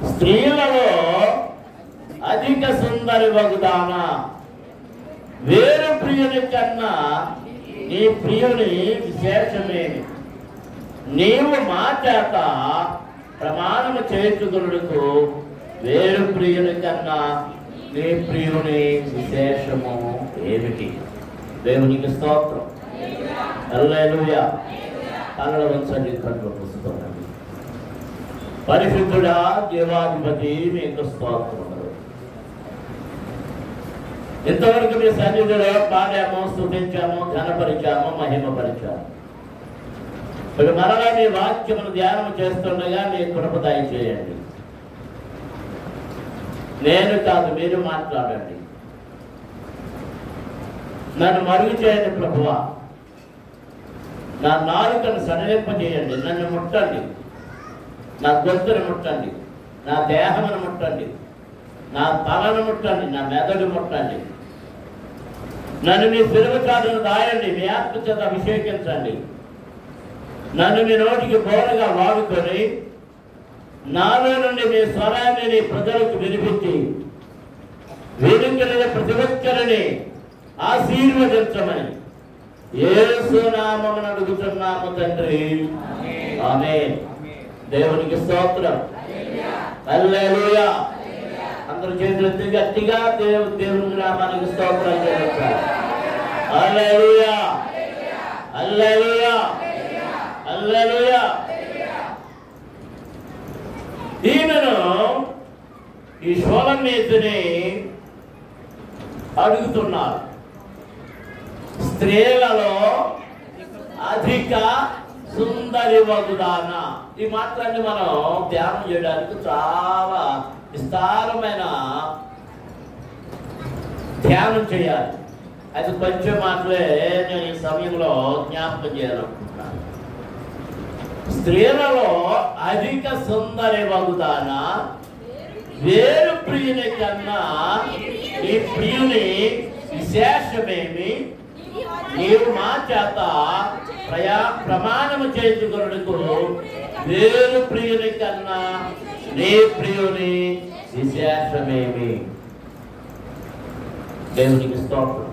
స్త్రీలలో అధిక సుందరి వగుదాన వేరు ప్రియుని కన్నా నీ ప్రియుని విశేషమేమి. నీవు మా చేత ప్రమాణము చేయించుకొనుటకు వేరు ప్రియుని కన్నా నీ ప్రియుని విశేషము ఏమిటి? దేవునికి స్తోత్రం. హల్లెలూయా. కళ్ళ వంచండి, కళ్ళు పుస్తకం. పరిశుద్ధుడా జీవాధిపతి మీకు స్తోత్రములు. ఇంతవరకు మీ సన్నిధిలో పాడాము, స్తుతించాము, ఘనపరిచాము, మహిమపరిచాము. ఇప్పుడు మరలా మీ వాక్యమును ధ్యానం చేస్తుండగా మీ కృప దయచేయండి. నేను కాదు, మీరు మాట్లాడండి. నన్ను మరుగు చేయండి ప్రభువా. నా నాలుకను సడలింపజేయండి. నన్ను ముట్టండి, నా గొంతును ముట్టండి, నా దేహమును ముట్టండి, నా తలను ముట్టండి, నా మెదడు ముట్టండి. నన్ను మీ సిలువ చాటును దాయండి, మీ ఆత్మ చేత అభిషేకించండి. నన్ను మీ నోటికి బోరగా వాడుకొని నాలో నుండి మీ స్వరాన్ని నీ ప్రజలకు వినిపించి వేదికైన ప్రతి ఒక్కరిని ఆశీర్వదించమని యేసు నామమున అడుగుతున్నాము తండ్రి, ఆమేన్. దేవునికి స్తోత్రం. హల్లెలూయా. అందరూ చేతులెత్తి గట్టిగా దేవుని నామానికి స్తోత్రం చేస్తారు. హల్లెలూయా, హల్లెలూయా, హల్లెలూయా. ఈమెను ఈ షోలమీతిని అడుగుతున్నారు. స్త్రీలలో అధిక సుందరి వగుదాన. ఈ మాటలన్నీ మనం ధ్యానం చేయడానికి చాలా విస్తారమైన ధ్యానం చేయాలి. అది కొంచెం మాటలే నేను ఈ సమయంలో జ్ఞాపకం చేయాలనుకుంటున్నాను. స్త్రీలలో అధిక సుందరి వగుదాన వేరు ప్రియుని కన్నా ఈ ప్రియుని విశేషమేమి. నీవు మా చేత ప్రమాణము చేయించుకొనుటకు వేరు ప్రియుని కన్నా నీ ప్రియుని విశేషమేమి. దేవునికి స్తోత్రం.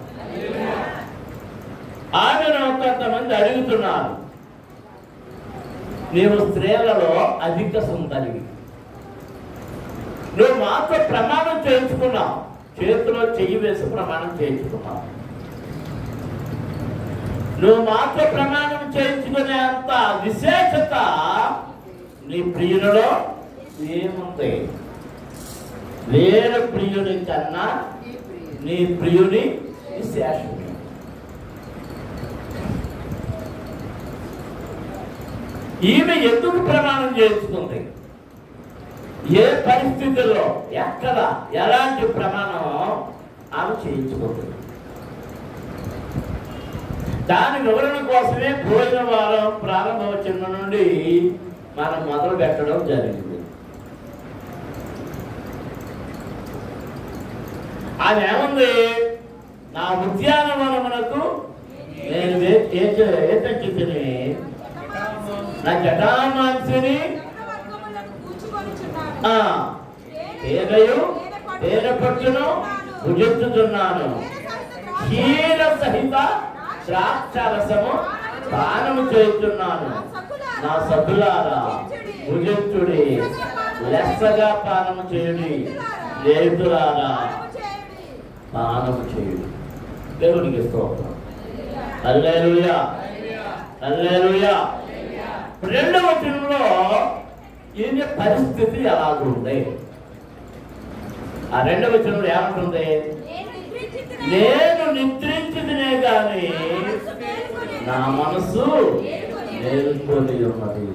ఆమెను కొంతమంది అడుగుతున్నారు, నీవు స్త్రీలలో అధిక సుందరివి, నువ్వు మాతో ప్రమాణం చేయించుకున్నావు, చేతిలో చెయ్యి వేసి ప్రమాణం చేయించుకున్నావు. నువ్వు మాతో ప్రమాణం చేయించుకునే అంత విశేషత నీ ప్రియులలో ఏముంది? వేరే ప్రియుని కన్నా నీ ప్రియుని విశేషమే. ఈమె ఎందుకు ప్రమాణం చేయించుకుంది? ఏ పరిస్థితుల్లో, ఎక్కడ, ఎలాంటి ప్రమాణం ఆమె చేయించుకుంది? దాని వివరణ కోసమే భోజన వారం ప్రారంభోచన నుండి మనం మొదలు పెట్టడం జరిగింది. అది ఏముంది? నా ఉద్యానవనమునకు నేను ఏతెచ్చితిని, నా జటామాంసిని తేనె పట్టును భుజించుతున్నాను, క్షీర సహిత ద్రాక్షరసము పానము చేస్తున్నాను. నా సభ్యులారా భుజించుడి, లెస్సగా పానము చేయుడి, లేతులారా పానము చేయుడి. దేవునికి స్తోత్రం. హల్లెలూయా, హల్లెలూయా. రెండవ వచనంలో ఈయన పరిస్థితి ఎలాగుంది? ఆ రెండవ వచనంలో ఏమంటుంది? నేను నిద్రించినే గాని నా మనసు మేల్కొని ఉన్నది.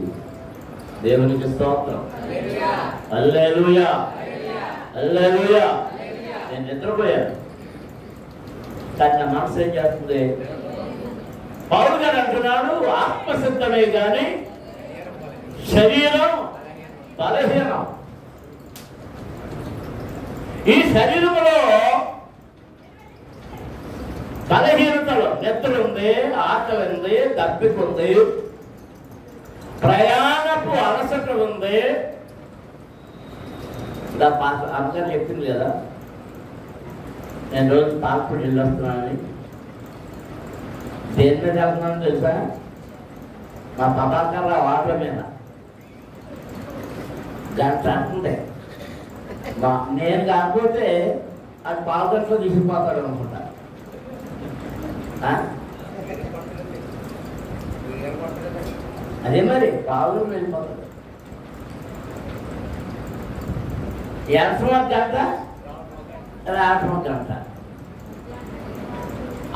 దేవునికి స్తోత్రం. హల్లెలూయా, హల్లెలూయా. నేను నిద్రపోయాను, కానీ నా మనసు ఏం చేస్తుంది? పౌలు గారు అంటున్నాడు, ఆత్మసిద్ధమే గాని శరీరం బలహీనం. ఈ శరీరంలో బలహీనతలు, నిద్ర ఉంది, ఆకలి ఉంది, దప్పిక ఉంది, ప్రయాణపు అలసట ఉంది. ఇలా అమ్మగారు చెప్పింది కదా, నేను రోజు తాకుడు వెళ్ళొస్తున్నానని. దేని మీద వెళ్తున్నాను తెలుసా? మా పదాకర్ర ఆటో మీద గంట అంటుంది. నేను కాకపోతే అది పాలగట్లో తీసుకుపోతాడు అనుకుంటా. అదే మరి పావులు వెళ్ళిపోతాడు. ఎంత గంట రావటం గంట.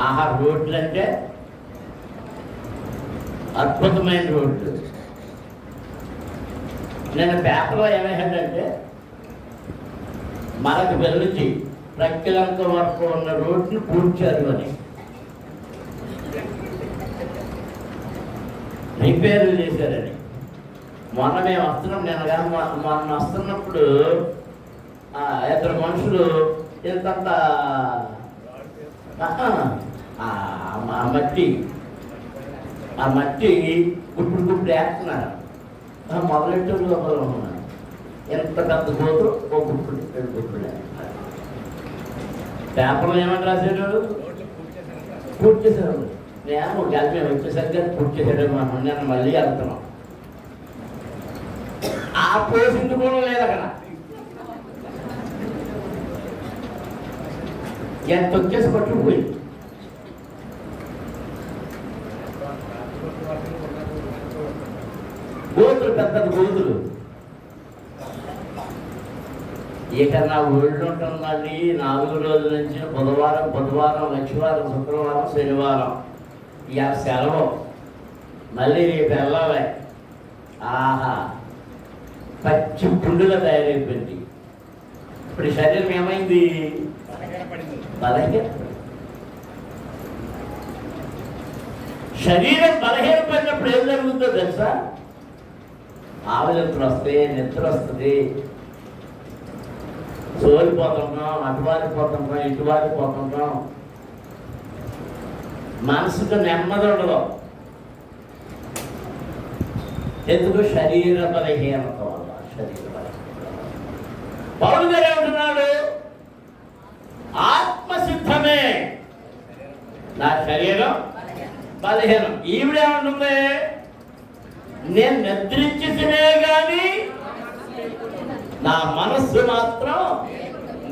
ఆహా, రోడ్లు అంటే అద్భుతమైన రోడ్లు. నేను పేపర్లో ఏమైందంటే మనకు వెళ్ళి ప్రక్కలంక వరకు ఉన్న రోడ్లు పూడ్చారు అని, రిపేర్లు చేశారని. మొన్న మేము వస్తున్నాం, నేను కానీ మొన్న వస్తున్నప్పుడు ఇద్దరు మనుషులు ఇంతంత మట్టి గుప్పుడు వేస్తున్నారు. మొదలెట్టు లోపల ఉన్నారు. ఎంత పెద్ద పోతూ ఓ గుప్పుడు గుప్పుడు పేపర్లో ఏమని రాశారు? పూర్తి చేశారు. నేను కలిపి వచ్చేసరికి పూర్తి చేశాడు మనం. నేను మళ్ళీ వెళ్తున్నాం. ఆ పోసింది కూడా లేదు అక్కడ. ఎంత వచ్చేసి పట్టుకుపోయి గోతులు, పెద్ద గోతులు. ఇక నా ఊళ్ళో ఉంటుందండి 4 రోజుల నుంచి బుధవారం, లక్షవారం, శుక్రవారం, శనివారం ఇక సెలవు. మళ్ళీ రేపు వెళ్ళాలి. ఆహా, పచ్చి పుండుగా తయారైపోయింది. ఇప్పుడు శరీరం ఏమైంది? బలహీన. శరీరం బలహీనపడినప్పుడు ఏం జరుగుతుందో తెలుసా? ఆవలింపులు వస్తాయి, నిద్ర వస్తుంది, సోలిపోతుంటాం, అటువారిపోతుంటాం, ఇటువారిపోతుంటాం, మనసుకు నెమ్మది ఉండదు. ఎందుకు? శరీర బలహీనత వల్ల. శరీర బలహీనత. పౌలు గారు ఏమంటున్నాడు? ఆత్మసిద్ధమే, నా శరీరం బలహీనం. ఈవిడేమంటుంది? నేను నిద్రించినే గాని నా మనస్సు మాత్రం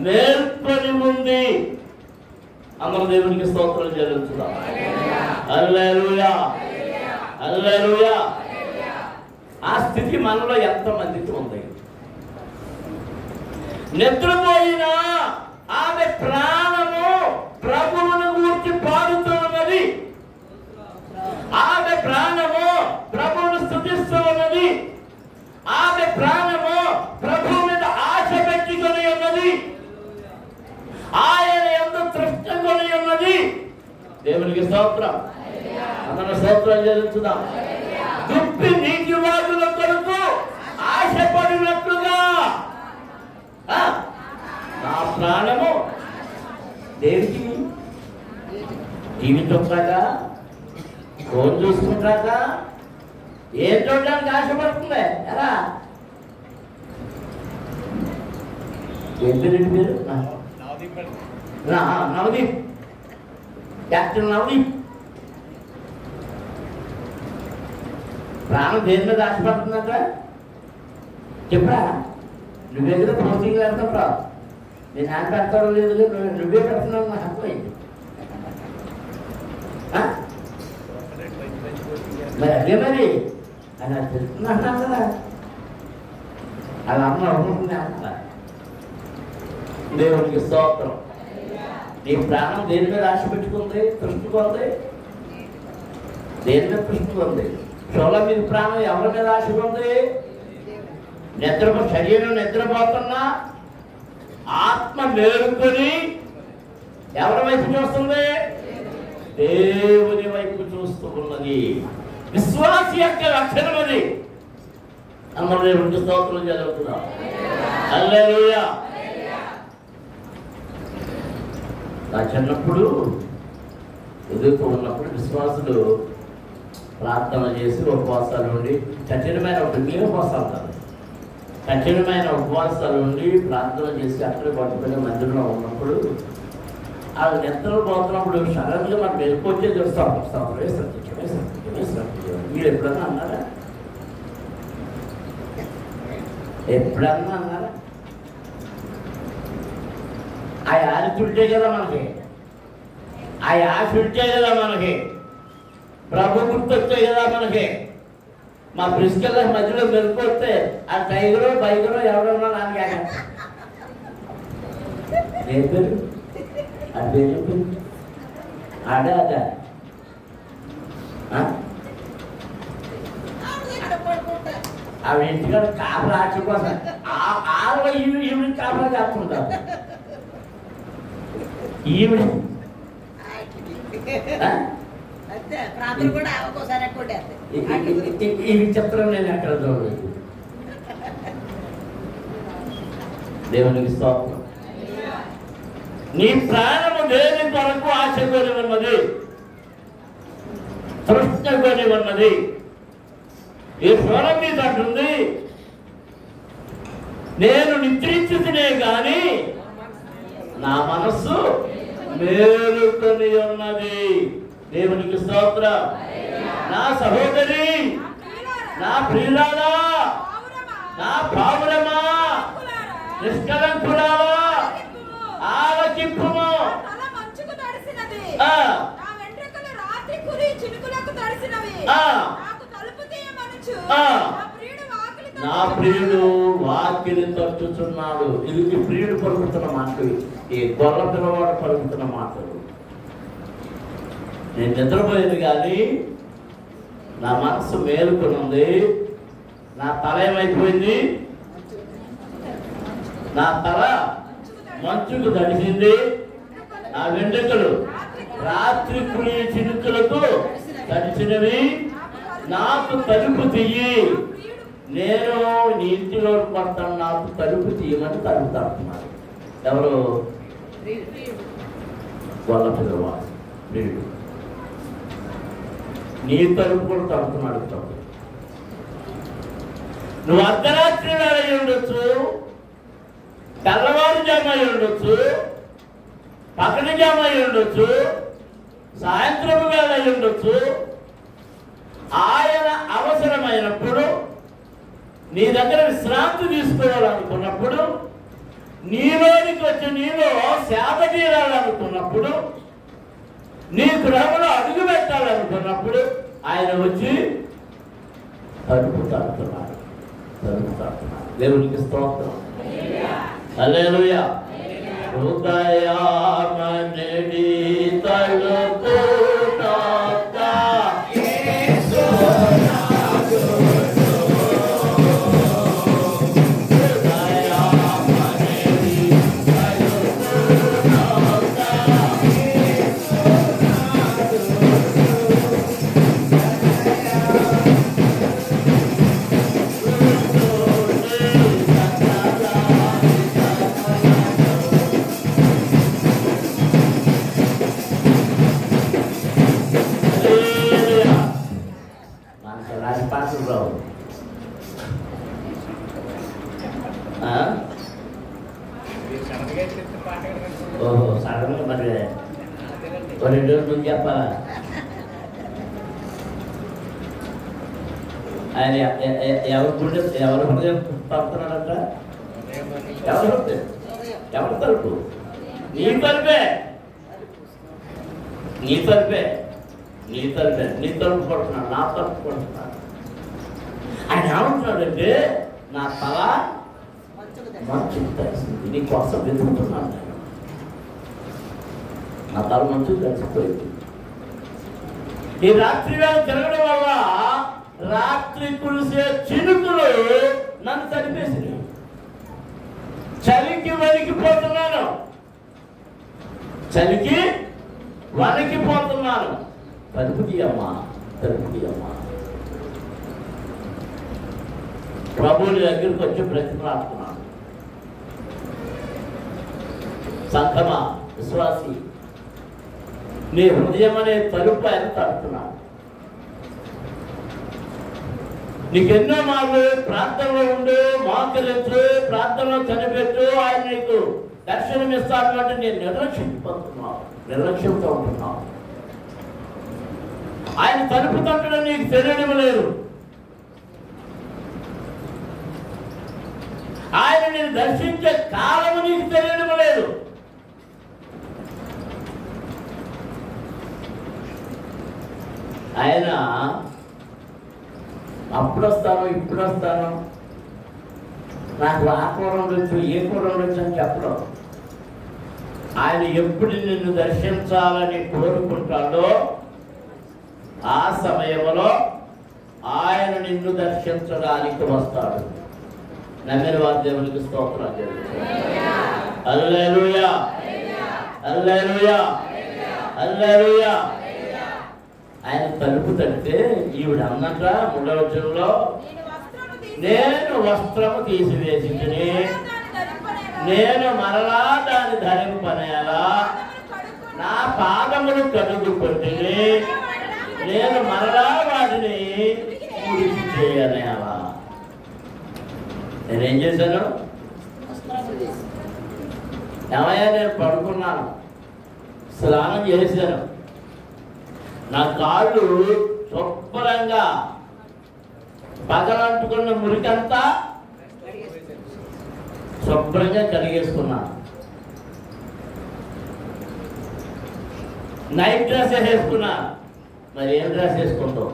మేల్కొని ఉంది. అందరూ దేవునికి స్తోత్రం చెల్లించుదాం. హల్లెలూయా, హల్లెలూయా. ఆ స్థితి మనలో ఎంతమందికి ఉంది? నిద్రపోయినా ఆమె ప్రాణము ప్రభువును గూర్చి పాడుతూ ఉన్నది. ఆమె ప్రాణము ప్రభువును స్తుతిస్తూ ఉన్నది. ఆమె ప్రాణము ప్రభువు మీద ఆశ పెట్టుకొని ఉన్నది. ఆయన యందు తృష్ణకొని ఉన్నది. దేవునికి స్తోత్రం. అందరూ స్తోత్రం చెల్లించుదాం. దుప్పి నీటి వాగుల కొరకు ఆశపడినట్లుగా నా ప్రాణము దేనికి? టీవీ చూస్తాక, ఫోన్ చూసుకుంటాక, ఏం చూడడానికి ఆశపడుతుంది? ఎలా? ఏంటి పేరు? నవదీప్, క్యాప్టెన్ నవదీప్. ప్రాణం దేని మీద ఆశపడుతుందట చెప్పరా? నువ్వే కదా పోస్టింగ్ పెడతావు. నేను ఆయన పెడతాడో లేదు, నువ్వే పెడుతున్నావు. నాకు అర్థమైంది. మరి అదే మరి అలా తెలుసుకున్నాను కదా. అలా అమ్మ అనుకుంటుంది అంటారా? దేవునికి స్తోత్రం. నీ ప్రాణం దేని మీద ఆశ పెట్టుకుంది? తృష్టికొంది. దేని మీద తృష్టికొంది? షోల మీద ప్రాణం ఎవరి మీద ఆశ ఉంది? శరీరం నిద్రపోతున్నా ఆత్మ మేలుకొని ఎవరి వైపు చూస్తుంది? దేవుని వైపు చూస్తూ ఉన్నది. విశ్వాసి యొక్క లక్షణం అది. అందరూ దేవునికి స్తోత్రం జరుగుతున్నాం. హల్లెలూయా. నా చిన్నప్పుడు ఎదుగుతూ ఉన్నప్పుడు విశ్వాసులు ప్రార్థన చేసి ఉపవాసాలు ఉండి కఠినమైన ఉపవాసాలు కాదు, కఠినమైన ఉపవాసాలు ఉండి ప్రార్థన చేసి అక్కడ పట్టుకునే మందిరంలో ఉన్నప్పుడు ఆ నిద్రలు పోతున్నప్పుడు సడన్గా మనం వెళ్ళిపోతే చూస్తాం మీరు ఎప్పుడన్నా అన్నారా? ఎప్పుడన్నా అన్నారా? ఆ ఆశ ఉంటే కదా మనకి, ఆ ఆశ ఉంటే కదా మనకి, ప్రభు గుర్తొచ్చే కదా మనకి. మా ప్రిన్సిపల్ మధ్యలో వెళ్ళిపోతే ఆ టైగరో బైగరో ఎవరన్నా నాకు చెప్పారు, అదే చెప్పారు అదే అదే అవి ఇంటికాడ కాపలా ఆచిపోతారు, ఆవిడ ఈవిడ కాపలా కాపుకుంటారు. ఈవిడ ఇవి చిత్రం నేను ఎక్కడ చూడలేదు. దేవునికి స్తోత్రం. నీ ప్రాణము దేని కొరకు ఆశ కొని ఉన్నది, తృష్ణ కొని ఉన్నది. ఈ స్వరం మీద అంటుంది, నేను నిద్రించుకునే గాని నా మనస్సు మేలుకొని ఉన్నది. దేవునికి స్తోత్రం. నా సహోదరి, నా ప్రియులారా, నా పావురమా, నిష్కలంకులారా ఆలకింపుము. నా ప్రియుడు వాకిలి తట్టుచున్నాడు. ఇది ప్రియుడు పలుకుతున్న మాటలు, ఈ గొర్రె పిల్లవాడు పలుకుతున్న మాటలు. నేను నిద్రపోయేది కానీ నా మనసు మేలుకొని ఉంది. నా తల ఏమైపోయింది? నా తల మంచుకు తడిసింది. నా వెంట్రుకలు రాత్రి కులి చినుకులకు తడిచినవి. నాకు తలుపు తీయి, నేను నీ ఇంటిలో పడతాను, నాకు తలుపు తీయమని తలుపు తడుతున్నాడు. ఎవరు? వాళ్ళ పిల్లవాడు ప్రియుడు. నీ తలుపు కూడా తడుతున్నాడు. నువ్వు అర్ధరాత్రి వేళ అయి ఉండొచ్చు, తెల్లవారుజాము అయి ఉండొచ్చు, పగటి జాము అయి ఉండొచ్చు, సాయంత్రం వేళ అయి ఉండొచ్చు. ఆయన అవసరమైనప్పుడు నీ దగ్గర విశ్రాంతి తీసుకోవాలనుకున్నప్పుడు, నీలోనికి వచ్చి నీలో సేవ తీరాలనుకున్నప్పుడు, నీ గృహంలో అడుగు పెట్టాలనుకున్నప్పుడు ఆయన వచ్చి తలుపు తడుతున్నాడు. దేవునికి స్తోత్రం. హల్లెలూయా. హృదయమనడి తలుపు సడన్గా మరి 2 రోజుల ముందు చెప్పాలా? ఆయన ఎవరు హృదయం పడుతున్నాడంట? ఎవరు తలుపు? నీ తలుపే, నీ తలుపే, నీ తలుపే. నీ తలుపు పడుతున్నాడు, నా తలుపు పడుతున్నాడు. ఆయన ఏమంటున్నాడంటే, నా తల మంచుకు తడిసింది, నీ కోసం వెతుకుతున్నాను. నేను నా తల మంచుకు తడిసిపోయింది. ఈ రాత్రి వేళ తిరగడం వల్ల రాత్రి కురిసే చినుకులు నన్ను తడిపేసినాయి. చలికి వణికిపోతున్నాను, చలికి వణికిపోతున్నాను. తలుపుకి అమ్మా, తలుపుకి అమ్మా. ప్రభువుని దగ్గరికి వచ్చి బ్రతిమలాడుతున్నాను. సంఘమా, విశ్వాసి, నీ హృదయం అనే తలుపు ఆయన తడుతున్నాడు. నీకెన్నో మార్లు ప్రార్థనలో ఉండు, మోకరించు, ప్రార్థనలో కనిపెట్టు, ఆయన నీకు దర్శనం ఇస్తాడు అంటే నేను నిర్లక్ష్యంతో ఉంటున్నావు. ఆయన తలుపు తట్టడం నీకు తెలియడం లేదు. ఆయన నేను దర్శించే కాలము నీకు తెలియడం లేదు. ఆయన అప్పుడు వస్తాను, ఇప్పుడు వస్తాను, నాకు ఆ కూర ఉండొచ్చు, ఏ కూర ఉండొచ్చు అని చెప్పడం. ఆయన ఎప్పుడు నిన్ను దర్శించాలని కోరుకుంటాడో ఆ సమయంలో ఆయన నిన్ను దర్శించడానికి వస్తాడు. నమ్మిన వారి దేవునికి స్తోత్రం జరుగుతుంది. హల్లెలూయా, హల్లెలూయా, హల్లెలూయా. ఆయన తలుపు తడితే ఈవిడ అన్నట 3వ వచనంలో, నేను వస్త్రము తీసివేసింది, నేను మరలా దాన్ని ధరింపనేలా, నా పాదములు కడుగుకొంటిని, నేను మరలా వాటిని మురికి చేయనేలా. నేనేం చేశాను? ఏమయ్యా, నేను పడుకున్నాను, స్నానం చేశాను, నా కాళ్ళు శుభ్రంగా పగలంటుకున్న మురికంతా శుభ్రంగా కడిగేసుకున్నాను. నైట్ డ్రెస్ వేసుకున్నా. మరి ఏం డ్రెస్ వేసుకుంటావు?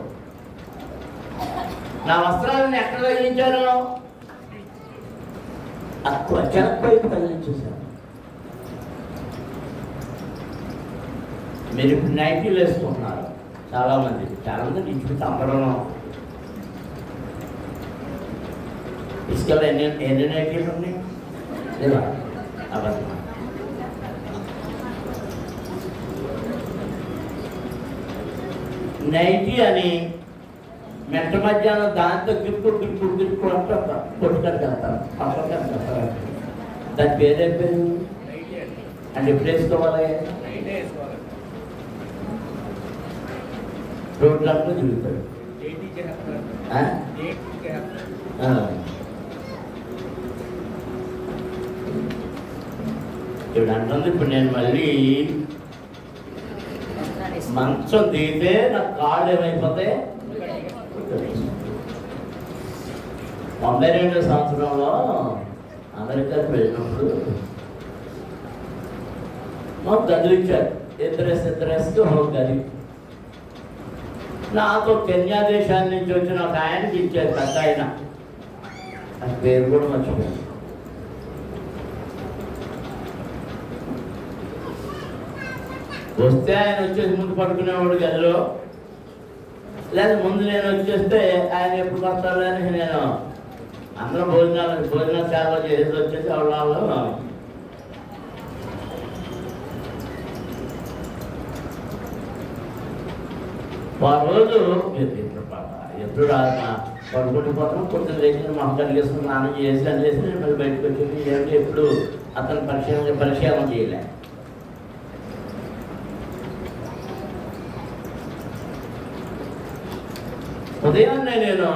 నా వస్త్రాలను ఎక్కడ తగ్గించాను? చెరపైపు తగ్గించేశాను. మీరు ఇప్పుడు నైటీలు వేసుకుంటున్నారు చాలామంది ఇంచుకు అందరూ. ఇసుకలో ఎన్ని నైటీలు ఉన్నాయి లేదా? అవన్నీ నైటీ అని మెట్ట మధ్యాహ్నం దాంతో గిరుకు అంటూ కొట్టుకొని వెళ్తారు, పక్కన వెళ్తారు. దాని పేరు అంటే ఎప్పుడు వేసుకోవాలి? రోడ్లంతా తిరుగుతాడు. ఇప్పుడు అంటుంది, ఇప్పుడు నేను మళ్ళీ మంచం దిగితే నా కాళ్ళు ఏమైపోతాయి? 92వ సంవత్సరంలో అమెరికాకి వెళ్ళినప్పుడు మాకు గదులు ఇచ్చారు. ఇద్దరేసుకి ఒక గది. నాకు కెన్యా దేశాల నుంచి వచ్చిన ఒక ఆయనకి ఇచ్చారు, పెద్ద ఆయన. ఆ పేరు కూడా మర్చిపోయాను. వస్తే ఆయన వచ్చేసి ముందు పడుకునేవాడు గదిలో, లేదా ముందు నేను వచ్చేస్తే ఆయన ఎప్పుడు వస్తాడు అని నేను అందరం భోజనాలు చాలా చేసి వచ్చేసి వాళ్ళు ఆ రోజు ఎప్పుడు పడుకుంటుపోతాం. పొద్దున్న లేచిన మొహం కలిగేసుకుని స్నానం చేసి అనేసి మళ్ళీ బయటకు వచ్చేసి ఏమిటి ఎప్పుడు అతను పరిశీలన చేయలే. ఉదయాన్నే నేను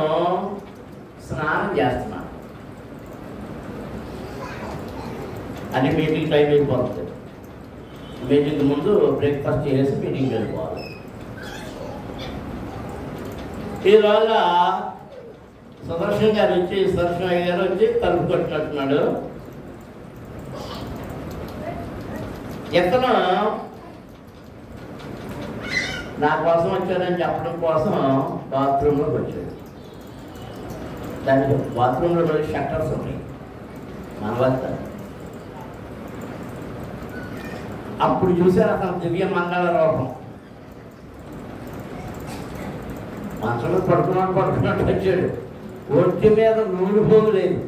స్నానం చేస్తున్నాను, అని మీటింగ్ టైం అయిపోతుంది. మీటింగ్ ముందు బ్రేక్ఫాస్ట్ చేసి మీటింగ్ వెళ్ళిపోవాలి. ఈరోజు సుదర్శన్ గారు వచ్చి తలుపు కొట్టినట్టున్నాడు. ఇతను నా కోసం వచ్చానని చెప్పడం కోసం బాత్రూంలోకి వచ్చాడు. దానికి బాత్రూంలో షట్టర్స్ ఉన్నాయి మన వద్ద. అప్పుడు చూశారు అతను దివ్య మంగళ రూపం. మంచంలో పడుకున్నట్టు వచ్చాడు. ఒంటి మీద నూనె పోగు లేదు,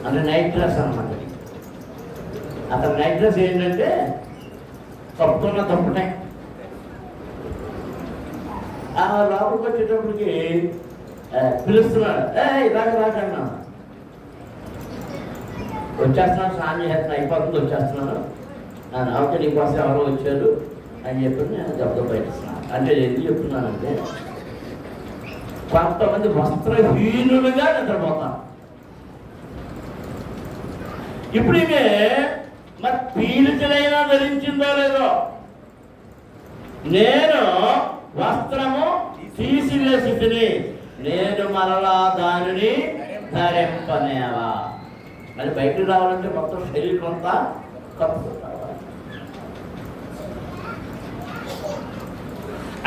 అంటే నైట్ డ్రెస్ అన్నమాట. అతను నైట్ డ్రెస్ ఏంటంటే కప్పుకున్న తప్పునే. ఆ లోపలికి వచ్చేటప్పటికి పిలుస్తున్నాడు, రాకన్నా వచ్చేస్తున్నాను, స్నానం చేస్తున్నాను, అయిపోతుంది, వచ్చేస్తున్నాను. అవుతే నీకోసం ఎవరో వచ్చారు అని చెప్పి నేను జబ్బు బయటిస్తున్నాను. అంటే ఎందుకు చెప్తున్నానంటే కొంతమంది వస్త్రహీనులుగా నిద్రపోతారు. ఇప్పుడు ఈమె మరి పీలికలైనా ధరించిందో లేదో, నేను వస్త్రము తీసివేసి తిని నేను మరలా దానిని ధరింపనేవా. మరి బయటకు రావాలంటే మొత్తం శరీరం అంతా కప్పుకుంటారు.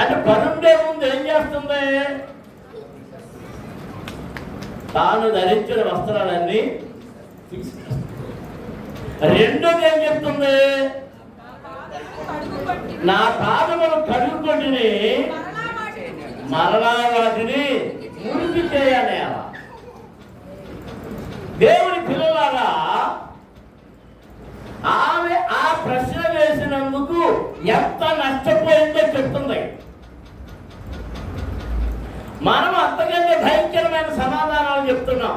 అంటే పనుండే ముందు ఏం చేస్తుంది? తాను ధరించిన వస్త్రాలన్నీ తీసుకొస్తుంది. రెండోది ఏం చెప్తుంది? నా పాదములు కడుగుకొంటిని మరలా వాటిని మురికి చేయాలి. దేవుని పిల్లలారా, ఆమె ఆ ప్రశ్న వేసినందుకు ఎంత నష్టపోయిందో చెప్తుంది. మనం అంతకంటే భయంకరమైన సమాధానాలు చెప్తున్నాం.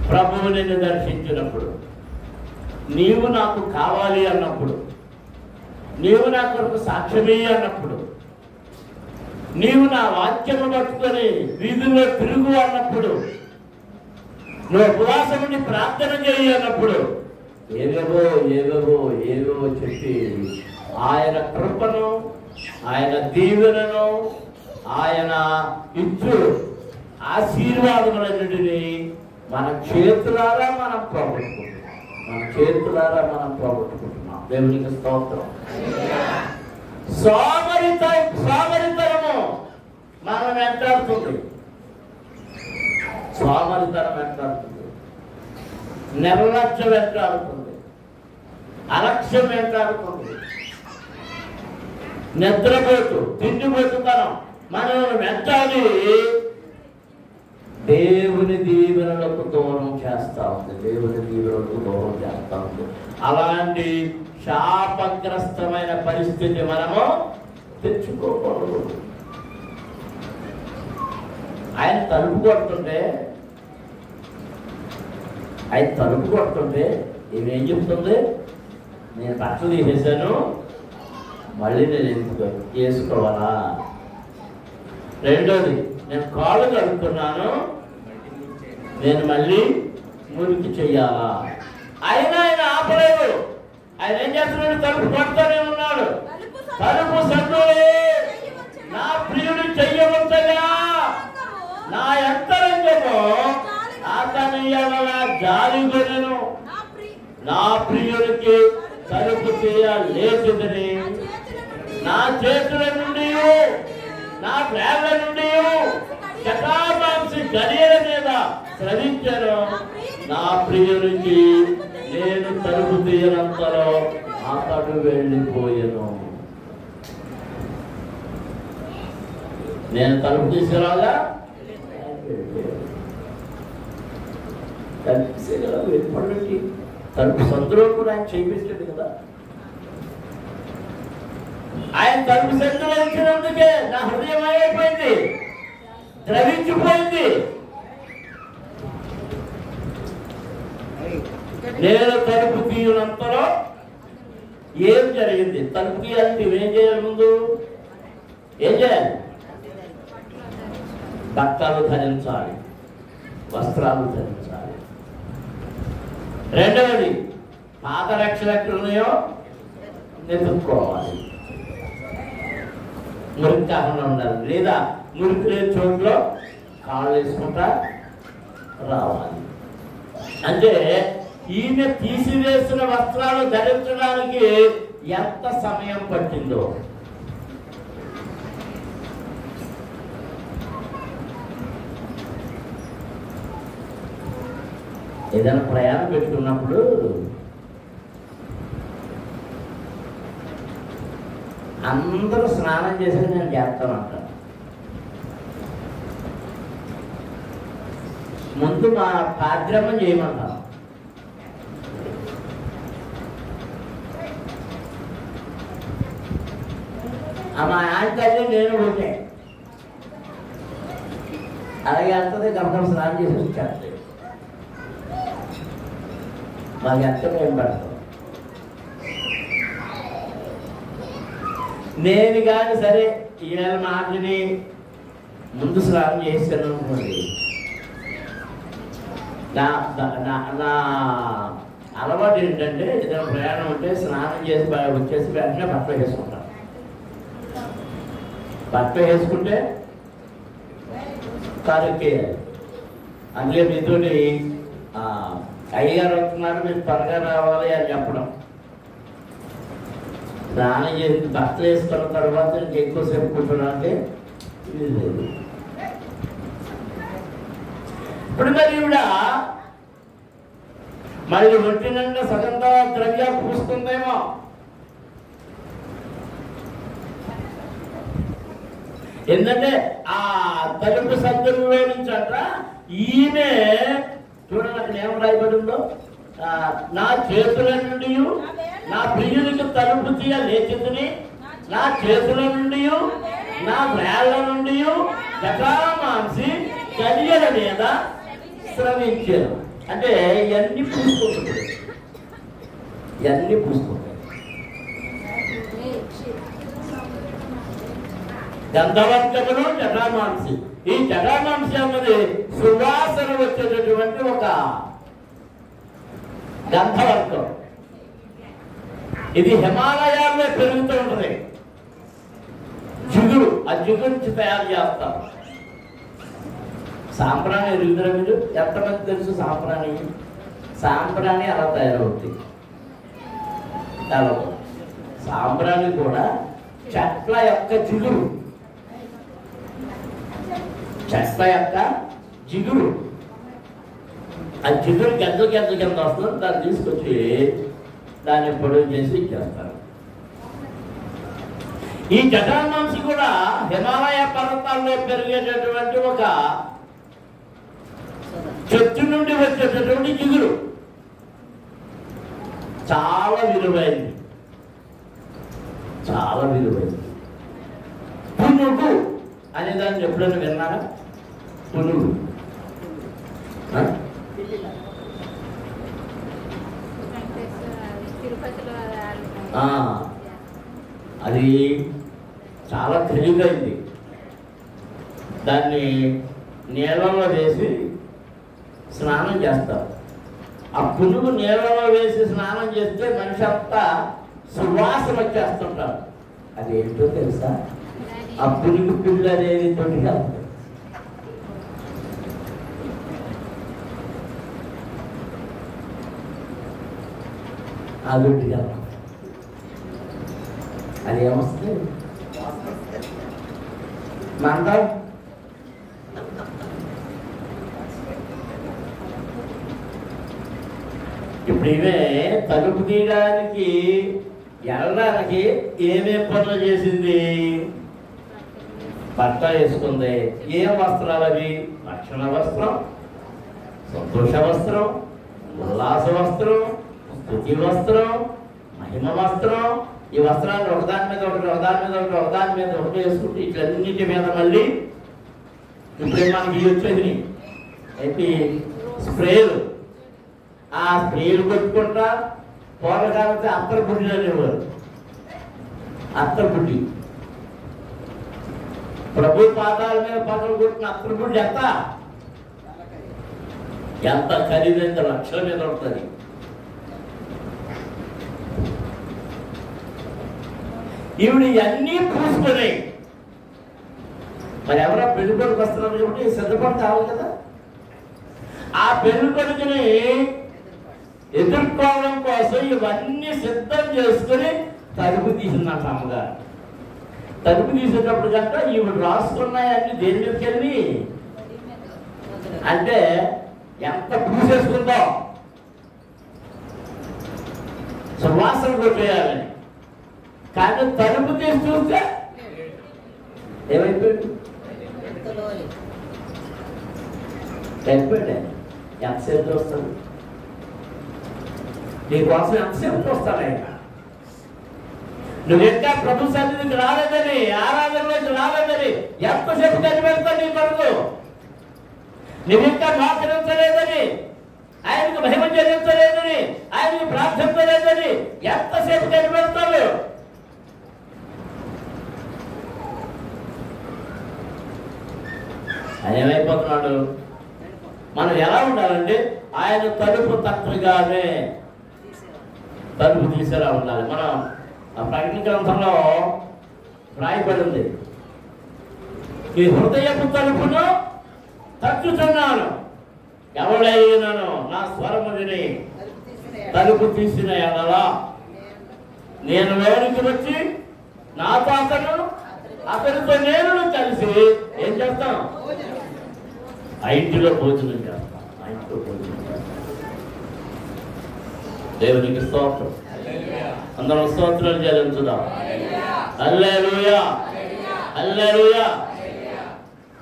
ప్రభువు నిన్ను దర్శించినప్పుడు, నీవు నాకు కావాలి అన్నప్పుడు, నీవు నా కొరకు సాక్ష్యమే అన్నప్పుడు, నీవు నా వాక్యము పట్టుకొని వీధుల్లో తిరుగు అన్నప్పుడు, నువ్వు ఉపవాసం ఉండి ప్రార్థన చేయి అన్నప్పుడు ఏవేవో ఏవేవో ఏవేవో చెప్పి ఆయన కృపను, ఆయన దీవెనను, ఆయన ఇచ్చు ఆశీర్వాదములన్నిటినీ మన చేతులారా మనం పోగొట్టుకుంటున్నాం. మన చేతులారా మనం పోగొట్టుకుంటున్నాం. దేవునికి స్తోత్రం. సోమరితనము మనం వెంటాడుతుంది. సోమరితనం వెంటాడుతుంది, నిర్లక్ష్యం వెంటాడుతుంది, అలక్ష్యం వెంటాడుతుంది, నిద్రపోతూ తిండిపోతుందనం మనం వెంటాడి దేవుని దీవెనలకు దూరం చేస్తా ఉంది. దేవుని దీవెనలకు దూరం చేస్తా ఉంది. అలాంటి శాపగ్రస్తమైన పరిస్థితి మనము తెచ్చుకోకూడదు. ఆయన తలుపు కొడుతుంటే ఇవేం చెప్తుంది? నేను బట్టలు తీసేసాను, మళ్ళీ నేను ఎందుకు వేసుకోవాలా? రెండోది, నేను కాళ్ళు కడుక్కున్నాను, నేను మళ్ళీ మురికి చెయ్యాలా? అయినా ఆయన ఆపలేదు. ఆయన ఏం చేస్తున్నాడు? తలుపు కొడుతూనే ఉన్నాడు. తలుపు సందులే నా ప్రియుడు చెయ్యవచ్చగా, నా అంతరంగము అతని ఎడల జాలిగొనెను, నా ప్రియుడికి తలుపు తీయలేదని నా చేతుల నుండి, నా వేళ్ల నుండి శతామాంసి గడియల మీద శ్రవించను. నా ప్రియునికి నేను తలుపు తీయనంతలో అతడు వెళ్ళిపోయాను. నేను తలుపు తీసుకురాగా వెళ్ళిపోయి తలుపు సందులో కూడా ఆయన చేయించాడు కదా. ఆయన తలుపు సందులో ఇచ్చినందుకే నా హృదయం అయిపోయింది, ద్రవించిపోయింది. నేను తలుపు తీయనంతలో ఏం జరిగింది? తలుపు తీయాలంటే ఏం చేయాలి? ముందు ఏం చేయాలి? బట్టలు ధరించాలి, వస్త్రాలు ధరించాలి. రెండవది, పాదరక్షలు ఎక్కడున్నాయో వెతుక్కోవాలి, మురికి కాకుండా ఉండాలి. లేదా మురికి లేని చోట్ల కాళ్ళు వేసుకుంటా రావాలి. అంటే ఈమె తీసివేసిన వస్త్రాలు ధరించడానికి ఎంత సమయం పట్టిందో. ఏదైనా ప్రయాణం పెట్టుకున్నప్పుడు అందరూ స్నానం చేసి నేను చేస్తానంట. ముందు మా కార్యక్రమం చేయమంటాను. మా ఆంటీ నేను ఉంటే అలాగే అంతదే గమనం స్నానం చేసి వచ్చేస్తాయి. మాకు ఎంత టైం పడుతుంది. నేను కానీ సరే ఈయన మాటని ముందు స్నానం చేశాను అనుకోండి, నా అలవాటు ఏంటంటే ఏదైనా ప్రయాణం ఉంటే స్నానం చేసి వచ్చేసి వెంటనే బట్టలు వేసుకుంటాను. బట్టలు వేసుకుంటే కారు ఎక్కేయాలి. అందుకే మీతోటి అయ్యగారు వస్తున్నారు, మీరు త్వరగా రావాలి అని చెప్పడం. స్నానం చేసి బట్టలు వేసుకున్న తర్వాత ఇంక ఎక్కువసేపు కూర్చోడానికి ఇది లేదు. ఇప్పుడు మరి ఈవిడ మరి ఒంటి నిండా సగంగా ద్రవ్యాలు పూస్తుందేమో. ఎందుకంటే ఆ తలుపు సద్దుల్లో నుంచి అంట ఈమె చూడండి, అక్కడ ఏం రాయబడిందో, నా చేతుల నుండి నా ప్రియునికి తలుపు తీయ లేచితిని, నా చేతుల నుండి నా వేళ్ల నుండి జటామాంసి కడియల మీద శ్రమించారు. అంటే ఇవన్నీ పూసుకుంటుంది, ఇవన్నీ పూసుకుంటాయి. గంధవర్గములు జటామాంసి. ఈ జటామాంసి అన్నది సువాసన వచ్చేటటువంటి ఒక గంధవర్గం. ఇది హిమాలయాల్లో పెరుగుతూ ఉంటుంది. జిగురు, ఆ జిగురు నుంచి తయారు చేస్తారు. సాంబ్రాణి ఎరుగుదల మీరు ఎంతమంది తెలుసు? సాంబ్రాణి అలా తయారవుతుంది. సాంబ్రాణి కూడా చెట్ల యొక్క జిగురు, చెట్ల యొక్క జిగురు. ఆ జిగురు గెంజలు కింద వస్తుంది. దాన్ని తీసుకొచ్చి దాన్ని పొడవు చేసి ఇచ్చేస్తారు. ఈ జటామాంసి కూడా హిమాలయ పర్వతాల్లో పెరిగేటటువంటి ఒక చెట్టు నుండి వచ్చేటటువంటి జిగురు. చాలా విలువైంది, చాలా విలువైంది. పునుగు అనే దాన్ని ఎప్పుడైనా విన్నారా? పునుగు అది చాలా ఖరీదైంది. దాన్ని నీళ్ళలో వేసి స్నానం చేస్తారు. ఆ పునుగు నీళ్ళలో వేసి స్నానం చేస్తే మనిషి అంతా సువాసన వచ్చేస్తుంటారు. అది ఏంటో తెలుసా? ఆ పునుగు పిల్ల అనేది తొండిగా ఉంటుంది. అదొట్టిగా అది ఏమొస్తుంది? మంటం. ఇప్పుడు ఇవే తలుపు తీయడానికి వెళ్ళడానికి ఏమేం పనులు చేసింది? బట్ట వేసుకుంది. ఏం వస్త్రాలు అవి? రక్షణ వస్త్రం, సంతోష వస్త్రం, ఉల్లాస వస్త్రం, స్తుతి వస్త్రం, మహిమ వస్త్రం. ఈ వస్త్రాన్ని ఒకదాని మీద ఒకటి, ఒకదాని మీద ఒకటి, ఒకదాని మీద ఒకటి వేసుకుంటే ఇట్లన్నిటి మీద మళ్ళీ ఇప్పుడే మనకి వచ్చేది అయితే స్ప్రేలు. ఆ స్ప్రేలు కొట్టుకుంటా పూర్వకాలంతో అత్తరబుడ్డి అనేవారు. అత్తరబుడ్డి, ప్రభు పాదాల మీద పనులు కొట్టిన అత్తరబుడ్డి ఎంత ఖరీదైన లక్షల మీద ఉంటుంది. ఈవిడ ఇవన్నీ పూసుకున్నాయి. మరి ఎవరో పెళ్లి కొడుకు వస్తున్నారు కాబట్టి సిద్ధపడి కావాలి కదా. ఆ పెళ్లి కొడుకుని ఎదుర్కోవడం కోసం ఇవన్నీ సిద్ధం చేసుకుని తలుపు తీసిందంట అమ్మగారు. తలుపు తీసేటప్పుడు కనుక ఈవిడ రాసుకున్నాయన్నీ దేని మీదకి వెళ్ళి అంటే ఎంత పూసేసుకుందో సువాసన కొట్టేయాలని. కానీ తలుపు తీసి చూస్తే ఏమైపోయాడు? అయిపోయాడు. ఎంతసేపు చూస్తాడు? నీకోసం ఎంతసేపు చూస్తాడు ఆయన? నువ్వు ఇంకా ప్రభు సన్నిధికి రాలేదని, ఆరాధనలోకి రాలేదని ఎంతసేపు కనిపెడతావు నీ కొరకు? నువ్వు ఇంకా మోకరించలేదని, ఆయనకు మహిమ చెల్లించలేదని, ఆయనకు ప్రార్థించలేదని ఎంతసేపు కనిపెడతావు? ఆయన ఏమైపోతున్నాడు? మనం ఎలా ఉండాలంటే ఆయన తలుపు తక్కువగానే తలుపు తీసేలా ఉండాలి. మనం ఆ ప్రకటన గ్రంథంలో రాయబడింది, ఈ హృదయపు తలుపును తక్కుతున్నాను, ఎవడైనాను నా స్వరము విని తలుపు తీసిన ఎడలా నేను లోనికి వచ్చి నాతో అతనితో నేను కలిసి ఏం చేస్తాం? ఆ ఇంటిలో భోజనం చేస్తాం. ఆ ఇంట్లో భోజనం చేస్తాం. దేవునికి స్తోత్రం. అందరం స్తోత్రాలు చెల్లించుదాం. హల్లెలూయా, హల్లెలూయా.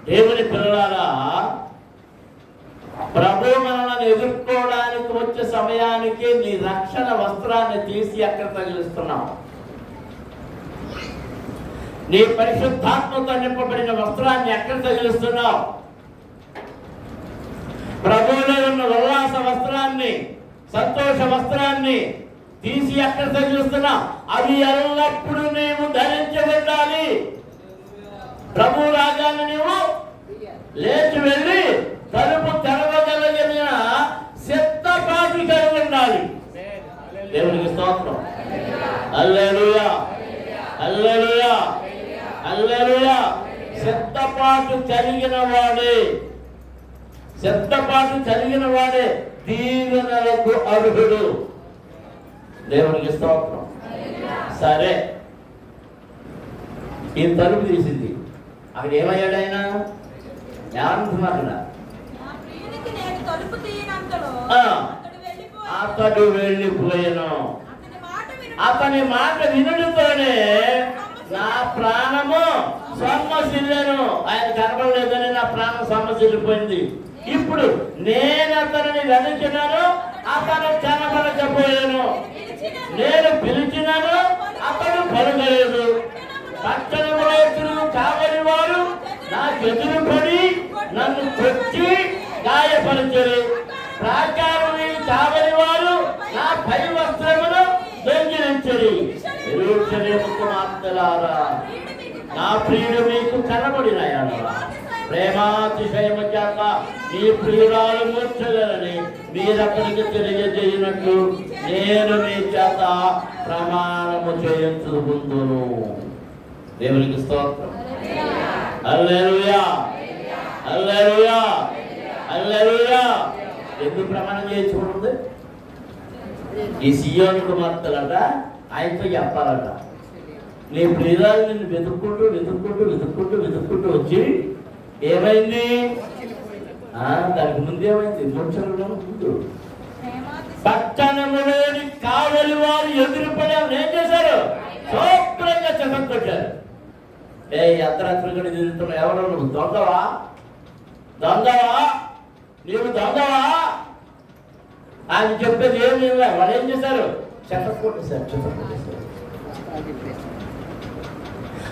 దేవుని పిల్లలారా, ప్రభు మనల్ని ఎదుర్కోవడానికి వచ్చే సమయానికి నీ రక్షణ వస్త్రాన్ని తీసి ఎక్కడ తగిలిస్తున్నావు? నీ పరిశుద్ధాత్మతో నింపబడిన వస్త్రాన్ని ఎక్కడ తగిలిస్తున్నావు? ప్రభువులో ఉన్న ఉల్లాస వస్త్రాన్ని, సంతోష వస్త్రాన్ని తీసి ఎక్కడ తగిలిస్తున్నావు? అవి ఎల్లప్పుడూ నీవు ధరించి ఉండాలి. ప్రభు రాగాన్ని నీవు లేచి వెళ్ళి తలుపు తెరవగలిగిన సిద్ధపాటు కలిగి ఉండాలి. దేవునికి స్తోత్రం. హల్లెలూయా, హల్లెలూయా, హల్లెలూయా. సిద్ధపాటు కలిగిన వాడే, సిద్ధపాటు కలిగిన వాడే దీవెనలకు అర్హుడు. దేవునికి స్తోత్రం. సరే, ఈ తలుపు తీసింది. అక్కడ ఏమయ్యాడు ఆయన? ఏమంటున్నాడు? అతడు వెళ్ళిపోయాను. అతని మాట వినుడితోనే నా ప్రాణము సొమ్మసిల్లాను. ఆయన కనబడలేదని నా ప్రాణం సొమ్మసిల్లిపోయింది. ఇప్పుడు నేను అతనిని వెలిచినాను, అతను కనబడకపోయాను. నేను పిలిచినాను, అతడు పలుకలేదు. పట్టణంలో ఎదురు కావలి వారు నాకు ఎదురుపడి నన్ను కొట్టి గాయపరిచారు. ప్రాకారం కావలి వారు నా పై వస్త్రమును దొంగిలించరు. యెరూషలేము కుమార్తెలారా, నా ప్రియుడు మీకు కనబడిన ప్రేమాతిశయము చేత మీ ప్రియురాలు మూర్చగలని మీరక్కడికి తెలియజేయనట్లు నేను మీ చేత ప్రమాణము చేయించుకుందును. దేవునికి స్తోత్రం. హల్లెలూయా, హల్లెలూయా, హల్లెలూయా. ఎందుకు ప్రమాణం చేయించుకుంటుంది? ఈ సియోను కుమార్తెలట ఆయనతో చెప్పాలట, నీ ప్రియురాలు నిన్ను వెతుక్కుంటూ వెతుక్కుంటూ వెతుక్కుంటూ వెతుక్కుంటూ వచ్చి ఏమైంది? దానికి ముందేమైంది? ముందు పట్టణంలోని కావలి వారు ఎదురుపడి ఏం చేశారు? శుభ్రంగా చెమకొట్టారు. అర్ధరాత్రి తిరుగుతున్నా, ఎవరు నువ్వు? దొంగవా? దొంగవా? నీవు దొంగవా? ఆయన చెప్పేది ఏమి వాళ్ళు ఏం చేశారు? చెత్తకొట్టేశారు, చెత్తకొట్టేశారు.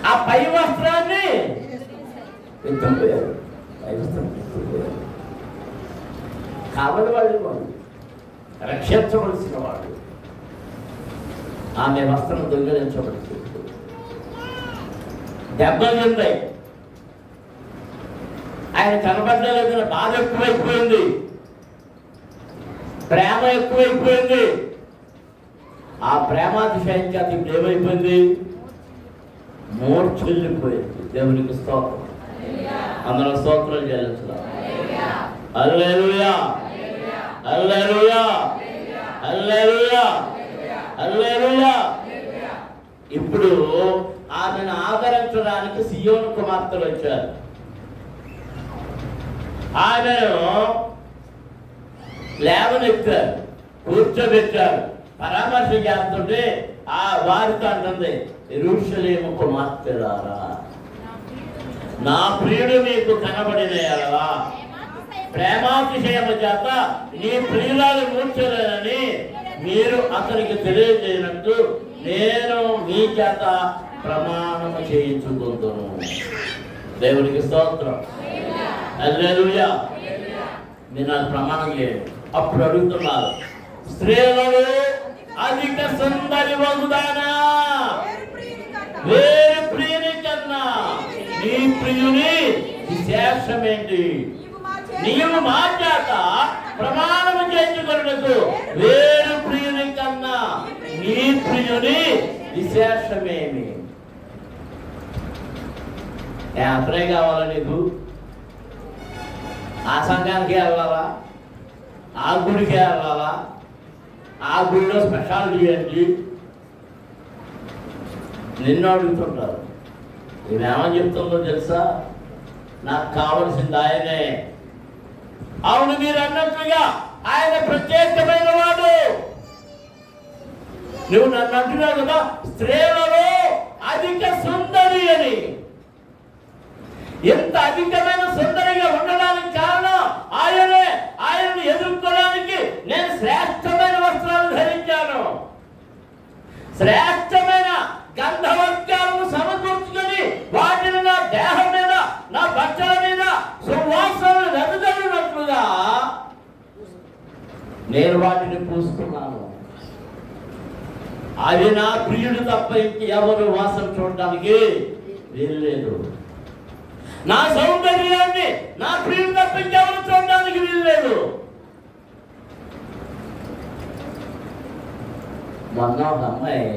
ఆ పై వస్త్రాన్ని ఎత్తుకుపోయారు. పై వస్త్రం ఎత్తుకుపోయారు. కావలి వాళ్ళు, వాళ్ళు రక్షించవలసిన వాళ్ళు ఆమె వస్త్రం దొంగిలించబడి దెబ్బలు ఉన్నాయి. ఆయన కనబడలేదన్న బాధ ఎక్కువైపోయింది, ప్రేమ ఎక్కువైపోయింది. ఆ ప్రేమాతిశయం చేత ఇప్పుడు ఏమైపోయింది? మూర్ఛిల్లిపోయింది. దేవునికి స్తోత్రం. అందరూ స్తోత్రాలు చెల్లించుదాం. హల్లెలూయా, హల్లెలూయా, హల్లెలూయా, హల్లెలూయా. ఇప్పుడు ఆమెను ఆదరించడానికి సియోను కుమార్తెలు వచ్చారు. ఆమెను లేవనెత్తారు, కూర్చోబెట్టారు, పరామర్శ చేస్తుంటే ఆ వారితో అంటుంది, యెరూషలేము కుమార్తెలారా, నా ప్రియుడు మీకు కనబడిన ఎడల ప్రేమాతిశయము చేత నీ ప్రియురాలు మూర్చలేనని మీరు అతనికి తెలియజేయనట్టు నేను మీ చేత ప్రమాణము చేయించుకుందును. దేవునికి స్తోత్రం. హల్లెలూయా. నేను నాకు ప్రమాణం చేయండి. అప్పుడు అడుగుతున్నారు, స్త్రీలలో అధిక సుందరి వగుదానా, వేరు ప్రియుని కన్నా నీ ప్రియుని విశేషమేంటి? నీవు మా చేత ప్రమాణము చేయించుకొనుటకు వేరు ప్రియుని కన్నా నీ ప్రియుని విశేషమేమి? అప్పుడే కావాలా నీకు? ఆ సంఘానికి వెళ్ళాలా? ఆ గుడికి వెళ్ళాలా? ఆ గుడిలో స్పెషాలిటీ ఏంటి? నిన్ను అడుగుతుంటారు. ఇవేమని చెప్తుందో తెలుసా? నాకు కావలసింది ఆయనే. అవును, మీరు అన్నట్లుగా ఆయన ప్రత్యేకమైన వాడు. నువ్వు నన్ను అంటున్నావు కదా, స్త్రీలలో అధిక సుందరి అని. ఎంత అధికమైన సుందరిగా ఉండడానికి కారణం ఆయనే. ఆయనను ఎదుర్కోవడానికి నేను శ్రేష్టమైన వస్త్రాలు ధరించాను. శ్రేష్టమైన గంధవర్గాలను సమకూర్చుకొని వాటిని నా దేహం మీద, నా బట్టల మీద సువాసనలు వెదజల్లినట్లుగా నేను వాటిని పూసుకున్నాను. అది నా ప్రియుడు తప్ప ఇంకెవరు వాసన చూడడానికి వీల్లేదు. నా సౌందర్యాన్ని నా ప్రియుడు తప్ప ఇంకెవరు చూడడానికి వీల్లేదు. మొన్న ఒక అమ్మాయి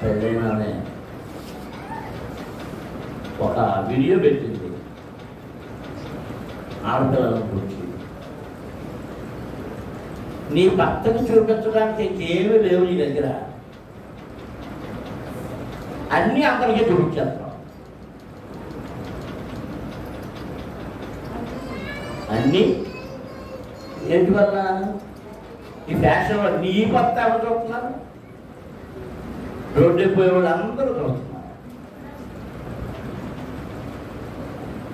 పెళ్ళైనానే ఒక వీడియో పెట్టింది ఆడపిల్లలను గురించి. నీ భర్తను చూపించడానికి ఇంకేమీ లేవు నీ దగ్గర, అన్నీ అందరికీ చూపించేస్తాం. అన్నీ ఏంటి వల్ల? ఈ ఫ్యాషన్ వల్ల. నీ భర్త ఎవరు చూస్తున్నారు? రోడ్డు పోయేవాళ్ళు అందరూ చూస్తున్నారు.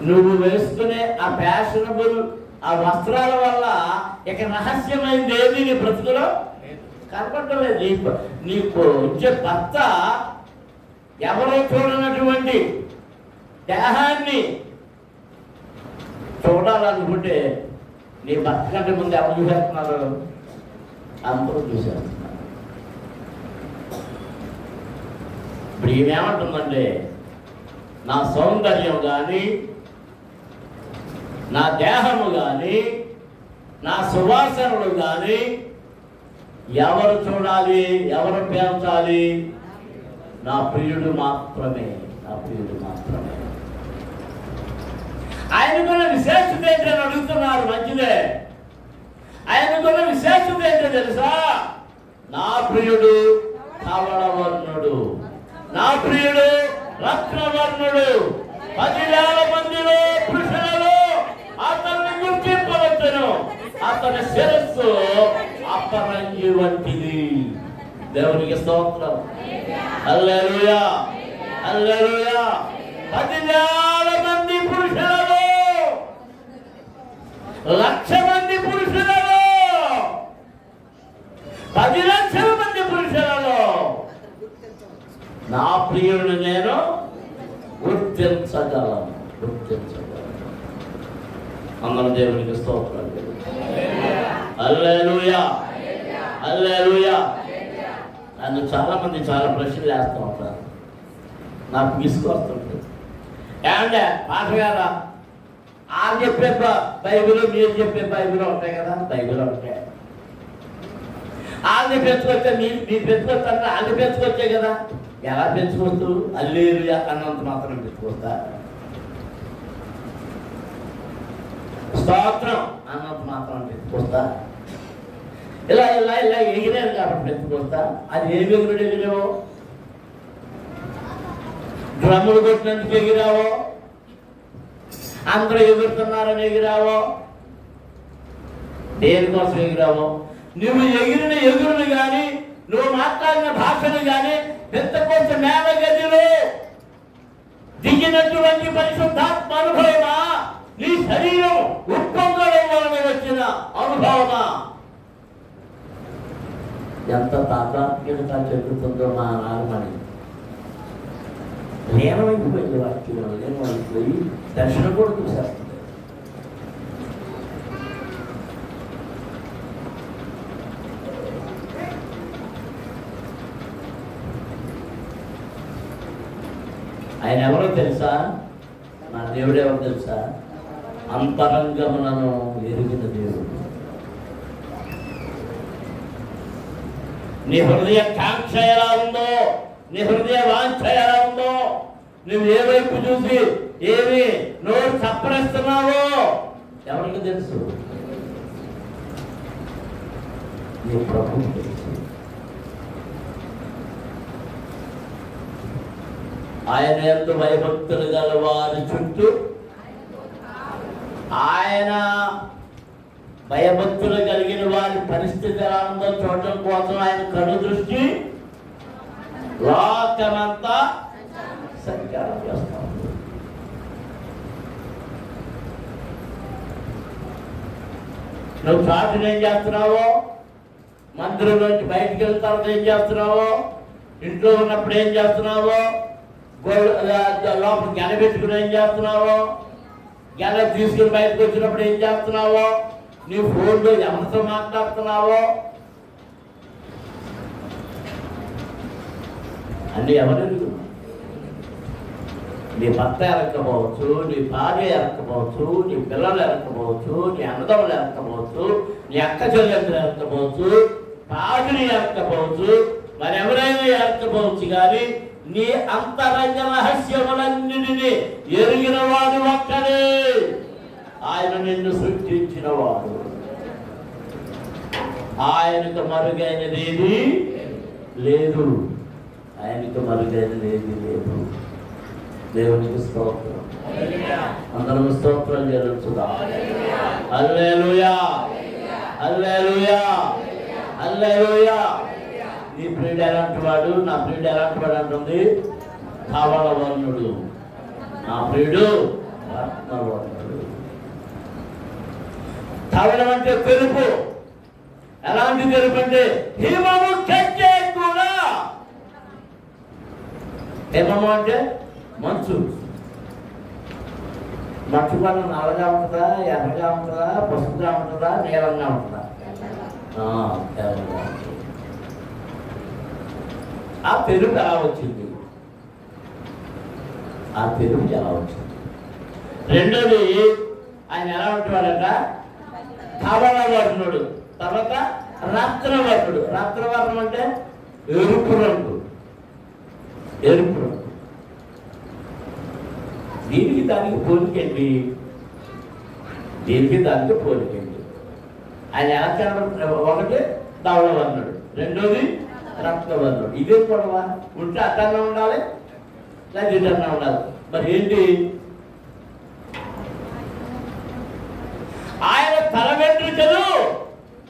నువ్వు వేసుకునే ఆ ఫ్యాషనబుల్ ఆ వస్త్రాల వల్ల ఇక రహస్యమైంది ఏది నీ బ్రతుకులో కనపడలేదు. నీకు వచ్చే భర్త ఎవరో చూడనటువంటి దేహాన్ని చూడాలనుకుంటే నీ భర్త కంటే ముందు ఎవరు చూసేస్తున్నారు? అందరూ చూసేస్తున్నారు. ఇప్పుడు ఏమేమంటుందంటే, నా సౌందర్యం కానీ, నా దేహము కానీ, నా సువాసనలు కానీ ఎవరు చూడాలి? ఎవరు పేర్చాలి? నా ప్రియుడు మాత్రమే. నా ప్రియుడు మాత్రమే. ఆయనకున్న విశేషత ఏంటని అడుగుతున్నారు. మంచిదే. ఆయనకున్న విశేషత ఏంటో తెలుసా? నా ప్రియుడు ధవళవర్ణుడు, నా ప్రియుడు రత్నవర్ణుడు. 10,000 మందిలో పురుషులలో అతన్ని గుర్తింపవచ్చును. అతని శిరస్సు అపరంజి వంటిది. దేవునికి స్తోత్రం. హల్లెలూయా, హల్లెలూయా. 10,000 మంది పురుషులలో, 1,00,000 మంది పురుషులలో, 10 లక్షల మంది పురుషులలో నా ప్రియుడిని నేను గుర్తించగలను. అందరం దేవునికి స్తోత్రం. హల్లెలూయా, హల్లెలూయా. నన్ను చాలా మంది చాలా ప్రశ్నలు వేస్తూ ఉంటారు. నాకు విసుకొస్తుంటుంది. ఏమంటే పాస్టర్ గారా, వాళ్ళు చెప్పే బైబిల్ మీరు చెప్పే బైబిల్ ఉంటాయి కదా? బైబిల్ ఉంటాయి. వాళ్ళని పెంచుకొచ్చా, మీరు పెంచుకొస్తారంటే వాళ్ళు పెంచుకొచ్చాయి కదా? ఎలా పెంచుకొస్తూ? హల్లెలూయా అన్నంత మాత్రం పెంచుకొస్తా, స్తోత్రం అన్నంత మాత్రం పెంచుకొస్తా, ఇలా ఇలా ఇలా ఎగిరారు కాబట్టి పెంచుకొస్తా. అది ఏ ఎగురుడు ఎగిరావో? డ్రమ్ములు కొట్టినందుకు ఎగిరావో? అందరూ ఎగురుతున్నారని ఎగిరావో? దేనికోసం ఎగిరావో? నువ్వు ఎగిరిన ఎగురుని కానీ, నువ్వు మాట్లాడిన భాషను కానీ పెంతెకోస్తు మేళగదిలో దిగినటువంటి పరిశుద్ధాత్మ అనుభవమా? నీ శరీరం ఉప్పొంగడం వలన వచ్చిన అనుభవమా? ఎంత తాత్కాలికత చెబుతుందో మా నాగమణి. లీనమైపోయింది వాక్యం, లీనమైపోయి దర్శనం కూడా చూసేస్తుంది. ఆయన ఎవరో తెలుసా? దేవుడు ఎవరు తెలుసా? అంతరంగములను ఎరిగిన దేవుడు. నీ హృదయ కాంక్ష ఎలా ఉందో, నీ హృదయ వాంఛ ఎలా ఉందో, నువ్వు ఏ వైపు చూసి ఏమి నోరు చప్పరిస్తున్నావో ఎవరికి తెలుసు? నీ ప్రభువుకు తెలుసు. ఆయన యందు భయభక్తులు గల వారి చుట్టూ, ఆయన భయభక్తులు కలిగిన వారి పరిస్థితి ఎలా ఉందో చూడటం కోసం ఆయన కను దృష్టి లోకమంతా సంచారం చేస్తాం. నువ్వు చాటును ఏం చేస్తున్నావో, మందిరం నుంచి బయటికి వెళ్ళిన తర్వాత ఏం చేస్తున్నావో, ఇంట్లో ఉన్నప్పుడు ఏం చేస్తున్నావో, లోపల గెల పెట్టుకుని ఏం చేస్తున్నావో, గెల తీసుకుని బయటకు వచ్చినప్పుడు ఏం చేస్తున్నావో, నీ ఫోన్లో ఎవరితో మాట్లాడుతున్నావో అన్నీ ఎవరు? నీ భర్త ఎరక్కపోవచ్చు, నీ భార్య ఎరక్కపోవచ్చు, నీ పిల్లలు ఎరక్కపోవచ్చు, నీ అన్నదమ్ములు ఎరక్కపోవచ్చు, నీ అక్క చెల్లెలు ఎరక్కపోవచ్చు, పాటిని ఎరక్కపోవచ్చు, మరి ఎవరైనా ఎరక్కపోవచ్చు. కానీ నీ అంతరంగ రహస్యములన్నిటినీ ఎరిగిన వాడు ఒక్కడే. ఆయన నిన్ను సృష్టించిన వాడు. ఆయనకు మరుగైనది ఏది లేదు. ఆయనకు మరుగైనది ఏది లేదు. దేవునికి స్తోత్రం. అందరం స్తోత్రం చెల్లించుదాం. హల్లెలూయా, హల్లెలూయా, హల్లెలూయా. నీ ప్రియుడు ఎలాంటి వాడు? నా ప్రియుడు ఎలాంటి వాడు అంటుంది? ధవళవర్ణుడు. నా ప్రియుడు రత్నవర్ణుడు. ధవళం అంటే తెలుపు. ఎలాంటి తెలుపు అంటే హిమము కంటే కూడా. హిమము అంటే మంచు. మంచు పన్ను నల్లగా ఉంటుందా, ఎర్రగా ఉంటుందా, పసుపుగా ఉంటుందా, నీలంగా ఉంటుందా? ఆ తెలుగు ఎలా వచ్చింది? ఆ తెలుగు ఎలా వచ్చింది? రెండోది, ఆయన ఎలా ఉంటున్నాడట? ధవళవర్ణుడు. తర్వాత రత్నవర్ణుడు. రత్నవర్ణం అంటే ఎరుపు రంగు. ఎరుపు రంగు. దీనికి దానికి పోలికండి. దీనికి దానికి పోలికండి. ఆయన ఎలా కనబడుతున్నాడు? ఒకటి ధవళవర్ణుడు, రెండోది రత్నవర్ణుడు. ఇదే కూడా ఉంటే అట్టన్నా ఉండాలి, లేదా ఇటన్నా ఉండాలి. మరి ఏంటి? ఆయన తల వెంట్రుకలు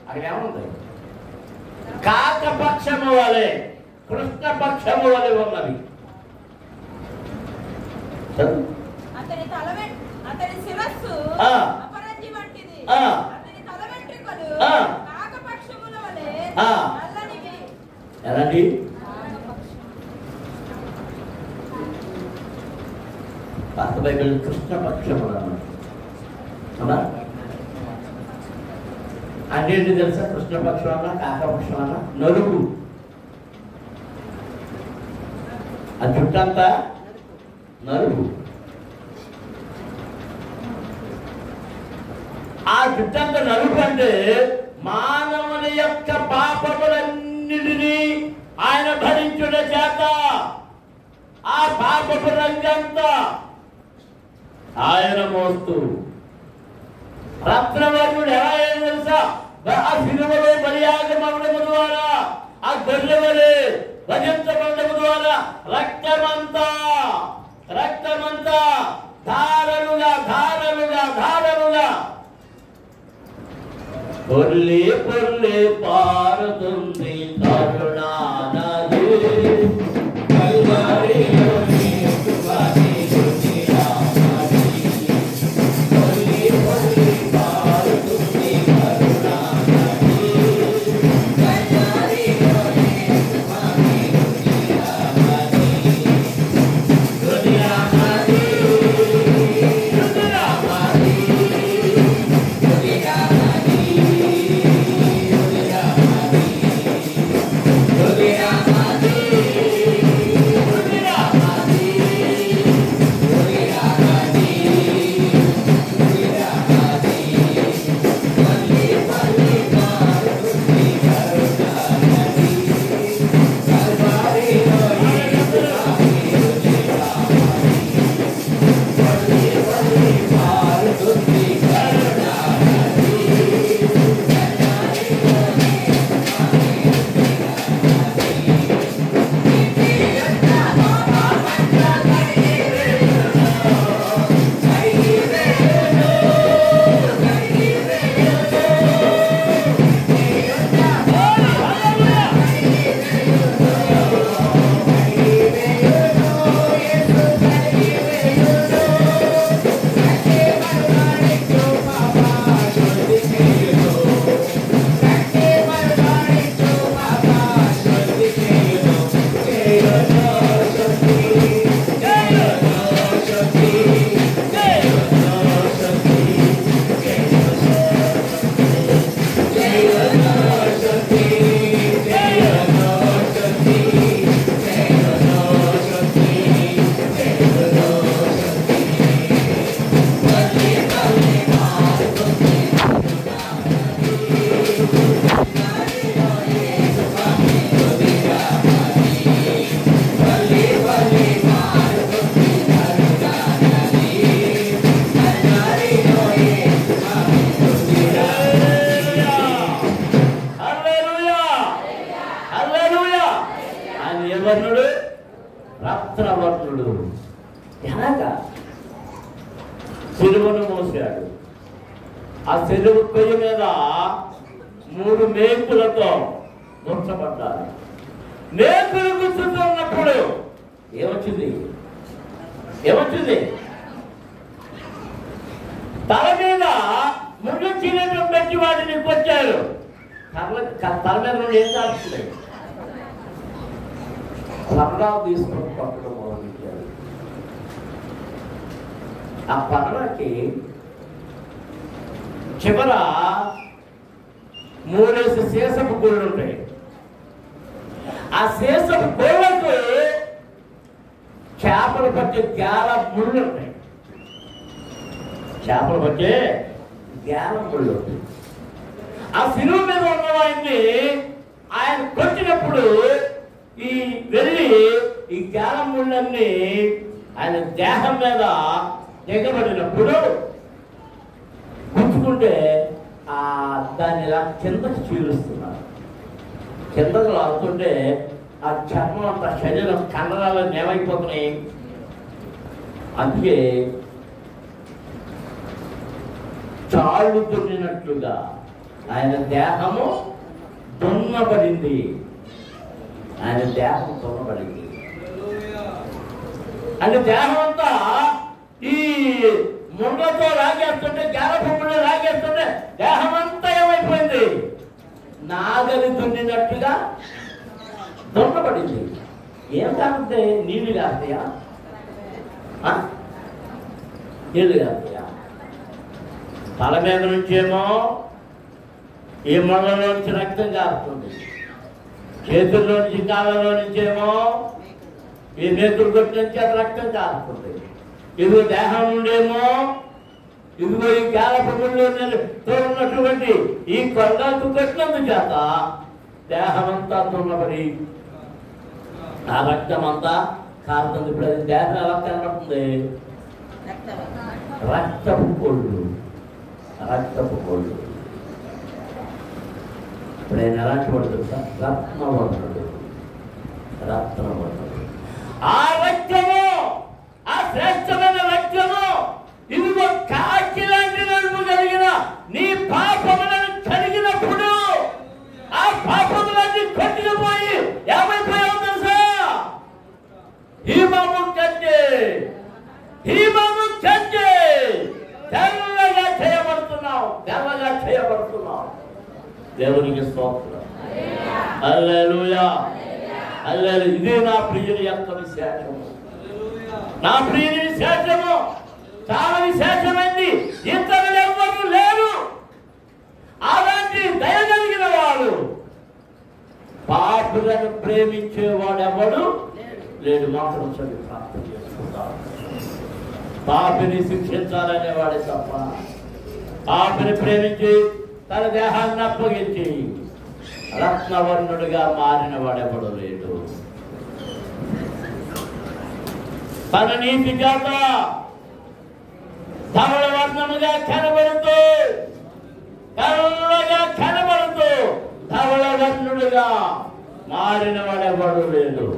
అక్కడ ఏముంది? కాకపక్షము వలె, కృష్ణపక్షము వలె ఉన్నవి. అతని శిరస్సు అపరంజి వంటిది. అతని తల వెంట్రుకలు కాకపక్షముల వలె నల్లనివి. ఎలాంటి? పాత బైబిల్ కృష్ణపక్షములు అన్నా. అంటే ఏంటి తెలుసా? కృష్ణపక్షం అన్నా, కాకపక్షం అన్నా నలుగు. ఆ చుట్టంతా నలుగు. ఆ చుట్టంతా నలుగు అంటే మానవుని యొక్క పాపములన్నిటినీ ఆయన భరించుట చేత ఆ పాపపు రంగంతా ఆయన మోస్తూ. రత్నవర్ణుడు ఎలా అయ్యాడు తెలుసా? ఆ సిలువలో బలియాగమవడము ద్వారా, ఆ గొర్రెవలే భజించబడము ద్వారా రక్తమంతా ధారలుగా ధారలుగా ధారలుగా పొర్లి పొర్లి పారుతుంది కరుణా నది. ఎలాగా? సిలువను మోసాడు. ఆ సిలువ కొయ్య మీద 3 మేకులతో గుర్చబడ్డారు. మేకులు గుర్తుతున్నప్పుడు ఏమొచ్చింది? తల మీద ముందు చీరలు పెట్టి వాటిని కొట్టారు. తల మీద నుండి ఏం కాస్తుంది? పర్రాలు తీసుకొని కొట్టడం మొదలుపెట్టారు. ఆ పర్రకి చివర 3 శేషపు గోళ్ళు ఉంటాయి. ఆ శేషపు గోళ్ళకు చేపలు పట్టే గ్యాల ముళ్ళు ఉంటాయి. చేపలు పట్టే గ్యాల ముళ్ళు ఉంటాయి. ఆ సిలువ మీద ఉన్న వాడిని ఆయన కొట్టినప్పుడు వెళ్ళి ఈ గ్యాల ముళ్ళన్నీ ఆయన దేహం మీద దిగబడినప్పుడు గుర్తుకుంటే దాన్ని ఇలా కిందకి చీలుస్తున్నారు. కిందకు లాగుతుంటే ఆ చర్మం అంత శరీరం కండరాలు ఏమైపోతున్నాయి. అందుకే చాళ్ళు దున్నినట్లుగా ఆయన దేహము దున్నబడింది. ఆయన దేహం దున్నబడింది అంటే దేహం అంతా ఈ ముండ్లతో లాగేస్తుంటే, గ్యాలపొమ్మలో లాగేస్తుంటే దేహం అంతా ఏమైపోయింది? నాగలి దున్నినట్టుగా దున్నబడింది. ఏం కాకపోతే నీళ్లు కాస్తాయా? నీళ్లు కాస్తాయా? తల మీద నుంచేమో ఈ మొళ్ళలో నుంచి రక్తం కారుతుంది. చేతుల్లో నుంచి కాళ్ళలో నుంచేమో ఈ నేతులు కొట్టి నుంచి అది రక్తం కారుతుంది. ఇదిగో దేహం నుండేమో ఇదిగో ఈ గాలపొమ్మల్లో ఉన్నటువంటి ఈ కొండకు కట్టినందు చేత దేహం అంతా దున్నబడి ఆ రక్తం అంతా కారుతుంది. ఇప్పుడు అది దేహం ఎలా కనబడుతుంది? రక్తపు కోళ్ళు. ఇప్పుడు ఆయన ఎలాంటి పడుతుంది సార్? రత్నవర్ణుడు. ఆ రక్తము, ఆ శ్రేష్టమైన రక్తము ఇదిగో కాకి లాంటి నడుము కలిగిన నీ పాపములను కడిగినప్పుడు ఆ పాపములన్నీ కొట్టుకుపోయి ఏమైపోయావు తెలుసా? హీమము కంటే తెల్లగా చేయబడుతున్నావు. దేవునికి స్తోత్రం. హల్లెలూయా. ఇదే నా ప్రియుని యొక్క విశేషము. నా ప్రియుని విశేషము చాలా విశేషమైంది. ఇతరులు ఎవ్వరూ లేరు అలాంటి దయగలిగిన వాడు. పాపులను ప్రేమించేవాడెవడు లేడు. మాత్రం చదివి ప్రార్థన చేసుకుంటారు. పాపిని శిక్షించాలనేవాడే తప్ప పాపిని ప్రేమించి తన దేహాన్ని అప్పగించి రత్నవర్ణుడిగా మారిన వాడెవడు లేడు. తన నీతి చేత ధవళ వర్ణముగా కనబడుతూ తెల్లగా కనబడుతూ ధవళ వర్ణుడిగా మారిన వాడెవడు లేడు.